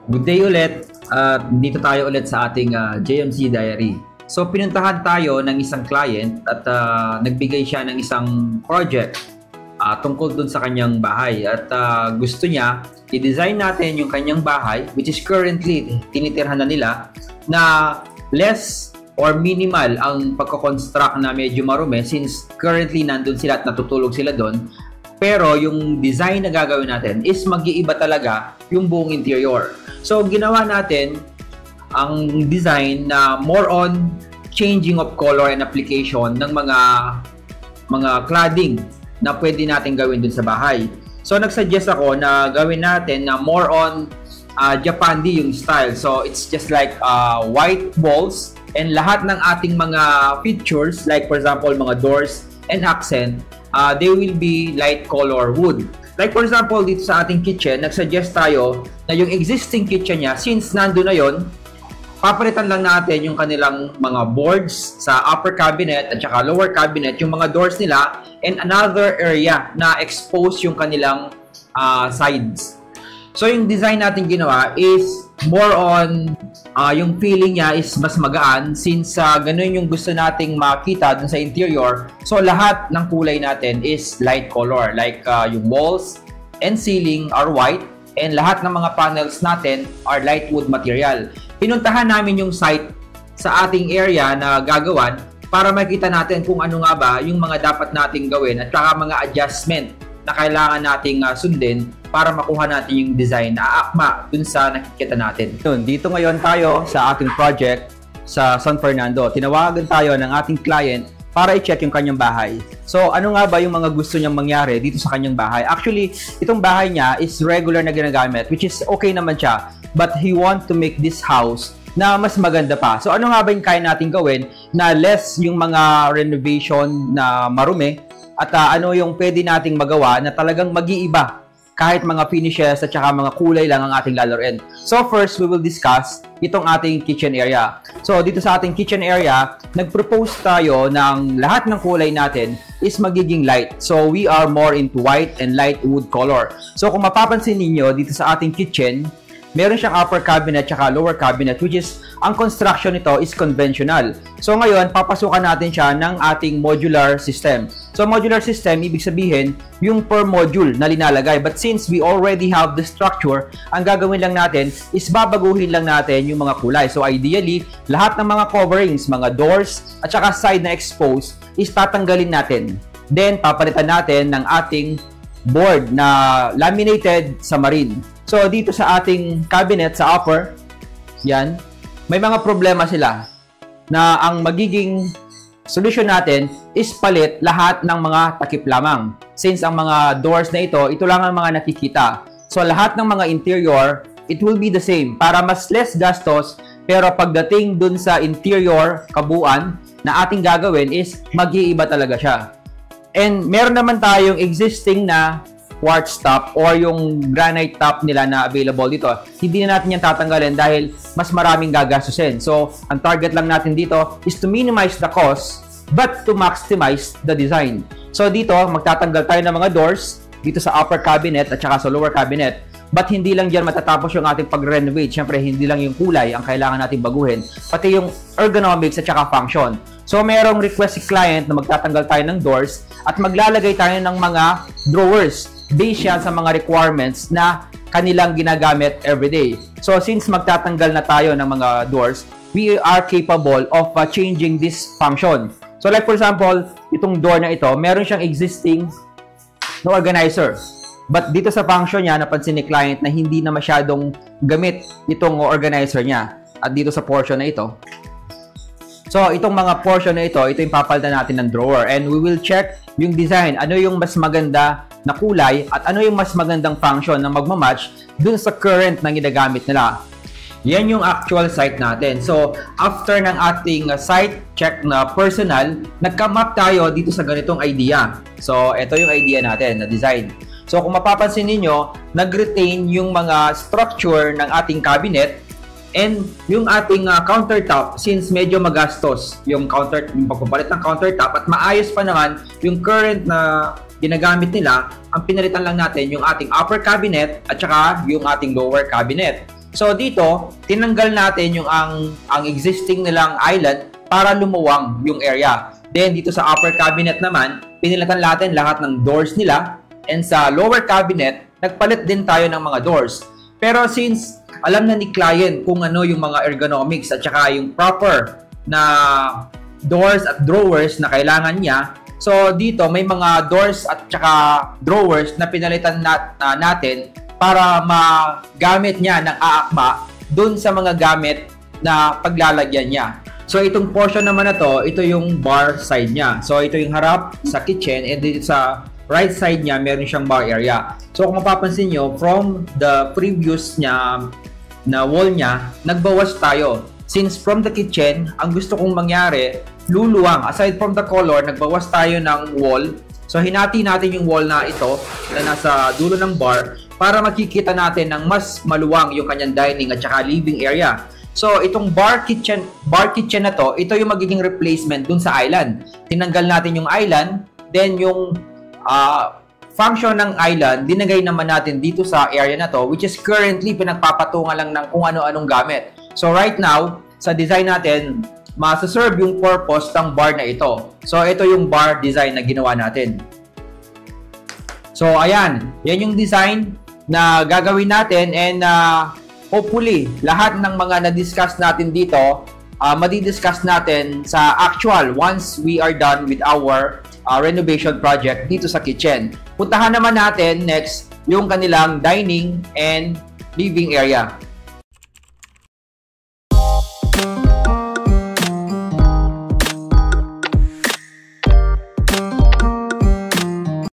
Good day ulit at dito tayo ulit sa ating JMC Diary. So pinuntahan tayo ng isang client at nagbigay siya ng isang project tungkol dun sa kanyang bahay at gusto niya i-design natin yung kanyang bahay, which is currently tinitirhan na nila, na less or minimal ang pagko-construct na medyo marumi since currently nandun sila at natutulog sila doon. Pero yung design na gagawin natin is mag-iiba talaga yung buong interior. So ginawa natin ang design na more on changing of color and application ng mga cladding na pwede natin gawin dun sa bahay. So nagsuggest ako na gawin natin na more on Japandi yung style. So it's just like white walls and lahat ng ating mga features, like for example mga doors and accent, they will be light color wood. Like for example, dito sa ating kitchen, nagsuggest tayo na yung existing kitchen niya, since nando na yon, papalitan lang natin yung kanilang mga boards sa upper cabinet at saka lower cabinet, yung mga doors nila, and another area na expose yung kanilang sides. So yung design natin ginawa is more on yung feeling niya is mas magaan since ganun yung gusto nating makita dun sa interior. So lahat ng kulay natin is light color, like yung walls and ceiling are white and lahat ng mga panels natin are light wood material. Pinuntahan namin yung site sa ating area na gagawan para makita natin kung ano nga ba yung mga dapat nating gawin at saka mga adjustment na kailangan nating sundin para makuha natin yung design na aakma dun sa nakikita natin. Dito ngayon tayo sa ating project sa San Fernando. Tinawagan tayo ng ating client para i-check yung kanyang bahay. So, ano nga ba yung mga gusto niyang mangyari dito sa kanyang bahay? Actually, itong bahay niya is regular na ginagamit, which is okay naman siya. But he want to make this house na mas maganda pa. So, ano nga ba yung kaya natin gawin na less yung mga renovation na marumi at ano yung pwede nating magawa na talagang mag-iiba kahit mga finishes at saka mga kulay lang ang ating lalaroin. So first, we will discuss itong ating kitchen area. So dito sa ating kitchen area, nag-propose tayo ng lahat ng kulay natin is magiging light. So we are more into white and light wood color. So kung mapapansin ninyo dito sa ating kitchen, meron siyang upper cabinet at lower cabinet, which is, ang construction nito is conventional. So ngayon, papasukan natin siya ng ating modular system. So modular system, ibig sabihin, yung per module na linalagay. But since we already have the structure, ang gagawin lang natin is babaguhin lang natin yung mga kulay. So ideally, lahat ng mga coverings, mga doors, at saka side na exposed, is tatanggalin natin. Then, papalitan natin ng ating board na laminated sa marine. So, dito sa ating cabinet sa upper, yan, may mga problema sila na ang magiging solution natin is palit lahat ng mga takip lamang. Since ang mga doors na ito lang ang mga nakikita. So, lahat ng mga interior, it will be the same para mas less gastos, pero pagdating dun sa interior kabuuan na ating gagawin is mag-iiba talaga siya. And meron naman tayong existing na quartz top or yung granite top nila na available dito. Hindi na natin yan tatanggalin dahil mas maraming gagastusin. So, ang target lang natin dito is to minimize the cost but to maximize the design. So, dito, magtatanggal tayo ng mga doors dito sa upper cabinet at saka sa lower cabinet. But hindi lang dyan matatapos yung ating pag-renovate. Siyempre, hindi lang yung kulay ang kailangan natin baguhin, pati yung ergonomics at saka function. So, merong request si client na magtatanggal tayo ng doors at maglalagay tayo ng mga drawers based yan sa mga requirements na kanilang ginagamit everyday. So, since magtatanggal na tayo ng mga doors, we are capable of changing this function. So, like for example, itong door na ito, meron siyang existing na organizer. But dito sa function niya, napansin ni client na hindi na masyadong gamit itong organizer niya. At dito sa portion na ito. So, itong mga portion na ito yung papalitan natin ng drawer. And we will check yung design. Ano yung mas maganda na kulay at ano yung mas magandang function na magmamatch dun sa current na ginagamit nila. Yan yung actual site natin. So, after ng ating site check na personal, nag-come up tayo dito sa ganitong idea. So, ito yung idea natin na design. So, kung mapapansin ninyo, nag-retain yung mga structure ng ating cabinet and yung ating countertop, since medyo magastos yung pagpapalit ng countertop at maayos pa naman yung current na ginagamit nila, ang pinalitan lang natin yung ating upper cabinet at saka yung ating lower cabinet. So dito, tinanggal natin yung ang existing nilang island para lumuwang yung area. Then dito sa upper cabinet naman, pinilitan natin lahat ng doors nila. And sa lower cabinet, nagpalit din tayo ng mga doors. Pero since alam na ni client kung ano yung mga ergonomics at saka yung proper na doors at drawers na kailangan niya, so dito may mga doors at saka drawers na pinalitan natin para magamit niya ng aakma dun sa mga gamit na paglalagyan niya. So itong portion naman na to, ito yung bar side niya. So ito yung harap sa kitchen, and dito sa right side niya meron siyang bar area. So kung mapapansin nyo, from the previous niya na wall niya, nagbawas tayo. Since from the kitchen, ang gusto kong mangyari, luluwang. Aside from the color, nagbawas tayo ng wall. So hinati natin yung wall na ito na nasa dulo ng bar para makikita natin ng mas maluwang yung kanyang dining at saka living area. So itong bar kitchen na to, ito yung magiging replacement dun sa island. Tinanggal natin yung island, then yung function ng island, dinagay naman natin dito sa area na to, which is currently pinagpapatungan lang ng kung ano-anong gamit. So right now, sa design natin, masaserve yung purpose ng bar na ito. So ito yung bar design na ginawa natin. So ayan, yan yung design na gagawin natin, and hopefully, lahat ng mga na-discuss natin dito, madi-discuss natin sa actual once we are done with our renovation project dito sa kitchen. Puntahan naman natin next yung kanilang dining and living area.